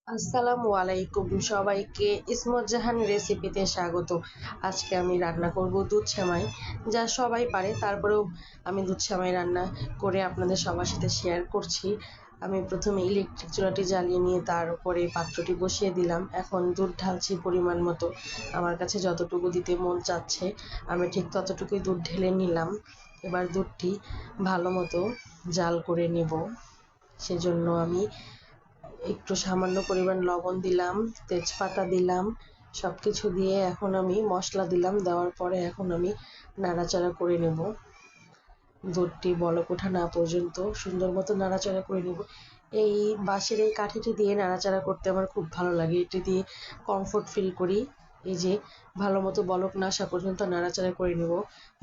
আসসালামু আলাইকুম সবাইকে ইসমত জাহান রেসিপিতে স্বাগত। আজকে আমি রান্না করব দুধ সেমাই, যা সবাই পারে, তারপরেও আমি দুধ সেমাই রান্না করে আপনাদের সবার সাথে শেয়ার করছি। আমি প্রথমে ইলেকট্রিক চুলাটি জ্বালিয়ে নিয়ে তার উপরে পাত্রটি বসিয়ে দিলাম। এখন দুধ ঢালছি পরিমাণ মতো, আমার কাছে যতটুকু দিতে মন চাচ্ছে আমি ঠিক ততটুকুই দুধ ঢেলে নিলাম। এবার দুধটি ভালো মতো জাল করে নেব, সেজন্য আমি একটু সামান্য পরিমাণ লবণ দিলাম, তেজপাতা দিলাম, সব কিছু দিয়ে এখন আমি মশলা দিলাম। দেওয়ার পরে এখন আমি নাড়াচাড়া করে নেব। দুধটি বলক ওঠা না পর্যন্ত সুন্দর মতো নাড়াচাড়া করে নেব। এই বাঁশের এই কাঠিটি দিয়ে নাড়াচাড়া করতে আমার খুব ভালো লাগে, এটি দিয়ে কমফোর্ট ফিল করি। এই যে ভালো মতো বলক না আসা পর্যন্ত নাড়াচাড়া করে নেব।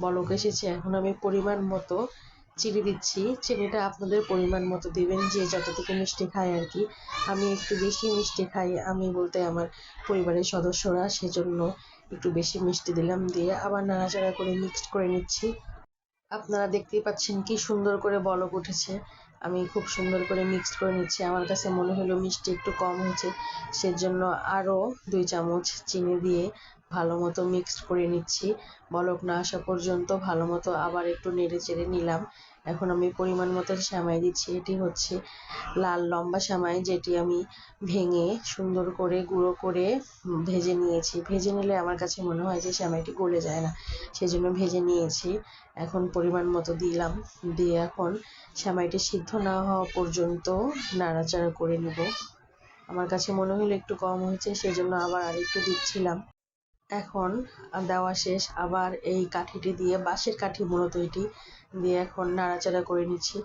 বলক এসেছে, এখন আমি পরিমাণ মতো চিনি দিচ্ছি। চিনিটা আপনাদের পরিমাণ মতো দিবেন, যে যতটুকু মিষ্টি খায় আর কি। আমি একটু বেশি মিষ্টি খাই, আমি বলতে আমার পরিবারের সদস্যরা, সেজন্য একটু বেশি মিষ্টি দিলাম। দিয়ে আবার নাড়াচাড়া করে মিক্সড করে নিচ্ছি। আপনারা দেখতেই পাচ্ছেন কি সুন্দর করে বলক উঠেছে। আমি খুব সুন্দর করে মিক্সড করে নিচ্ছি। আমার কাছে মনে হলো মিষ্টি একটু কম হয়েছে, সেজন্য আরও 2 চামচ চিনি দিয়ে ভালো মতো মিক্সড করে নিচ্ছি। বলক না আসা পর্যন্ত ভালো মতো আবার একটু নেড়ে চেড়ে নিলাম। এখন আমি পরিমাণ মতো সেমাই দিচ্ছি। এটি হচ্ছে লাল লম্বা সেমাই, যেটি আমি ভেঙে সুন্দর করে গুঁড়ো করে ভেজে নিয়েছি। ভেজে নিলে আমার কাছে মনে হয় যে সেমাইটি গলে যায় না, সেজন্য ভেজে নিয়েছি। এখন পরিমাণ মতো দিলাম, দিয়ে এখন সেমাইটি সিদ্ধ না হওয়া পর্যন্ত নাড়াচাড়া করে নেব। আমার কাছে মনে হলো একটু কম হয়েছে, সেজন্য আবার আরেকটু দিচ্ছিলাম। এখন দেওয়া শেষ, আবার এই কাঠিটি দিয়ে, বাঁশের কাঠি মূলত এটি দিয়ে এখন নাড়াচাড়া করে নিচ্ছি।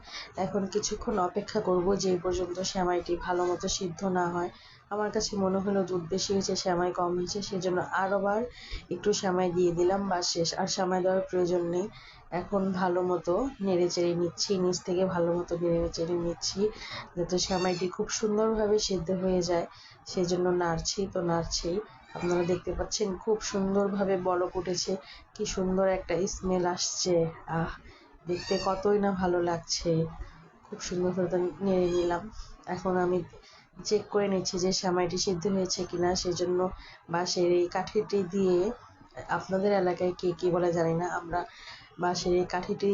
এখন কিছুক্ষণ অপেক্ষা করব, যে পর্যন্ত সেমাইটি ভালো মতো সিদ্ধ না হয়। আমার কাছে মনে হলো দুধ বেশি হয়েছে, সেমাই কম হয়েছে, সেজন্য আরোবার একটু সেমাই দিয়ে দিলাম। বা শেষ, আর সেমাই দেওয়ার প্রয়োজন নেই। এখন ভালো মতো নেড়ে চেড়ে নিচ্ছি, নিচ থেকে ভালো মতো নেড়ে চেড়ে নিচ্ছি, যাতে সেমাইটি খুব সুন্দরভাবে সিদ্ধ হয়ে যায়, সেজন্য নাড়ছি। আপনারা দেখতে পাচ্ছেন খুব সুন্দরভাবে বলক উঠেছে, কি সুন্দর একটা স্মেল আসছে। আহ, দেখতে কতই না ভালো লাগছে। খুব সুন্দর করে নেড়ে নিলাম। এখন আমি চেক করে নিচ্ছি যে সেমাইটি সিদ্ধ হয়েছে কিনা, সেজন্য বাঁশের এই কাঠিটি দিয়ে, আপনাদের এলাকায় কে কি বলে জানি না, আমরা বাঁশের এই কাঠিটি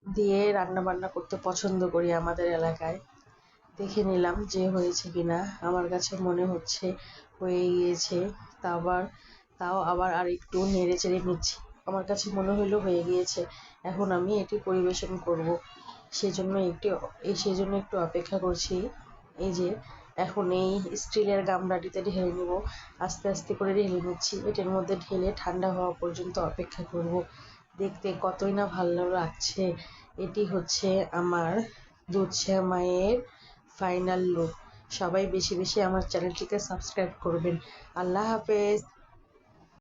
দিয়ে রান্না বান্না করতে পছন্দ করি আমাদের এলাকায়। দেখে নিলাম যে হয়েছে কিনা, আমার কাছে মনে হচ্ছে হয়ে গিয়েছে। তাও আবার আর একটু নেড়ে চেড়ে নিচ্ছি। আমার কাছে মনে হলো হয়ে গিয়েছে। এখন আমি এটি পরিবেশন করব, সেজন্য একটু অপেক্ষা করছি। এই যে এখন এই স্টিলের গামলাটিতে ঢেলে নেব, আস্তে আস্তে করে ঢেলে নিচ্ছি। এটার মধ্যে ঢেলে ঠান্ডা হওয়া পর্যন্ত অপেক্ষা করব। দেখতে কতই না ভালো লাগছে। এটি হচ্ছে আমার দুধ সেমাইয়ের ফাইনাল লুক। সবাই বেশি বেশি আমার চ্যানেলটিকে সাবস্ক্রাইব করবেন। আল্লাহ হাফেজ।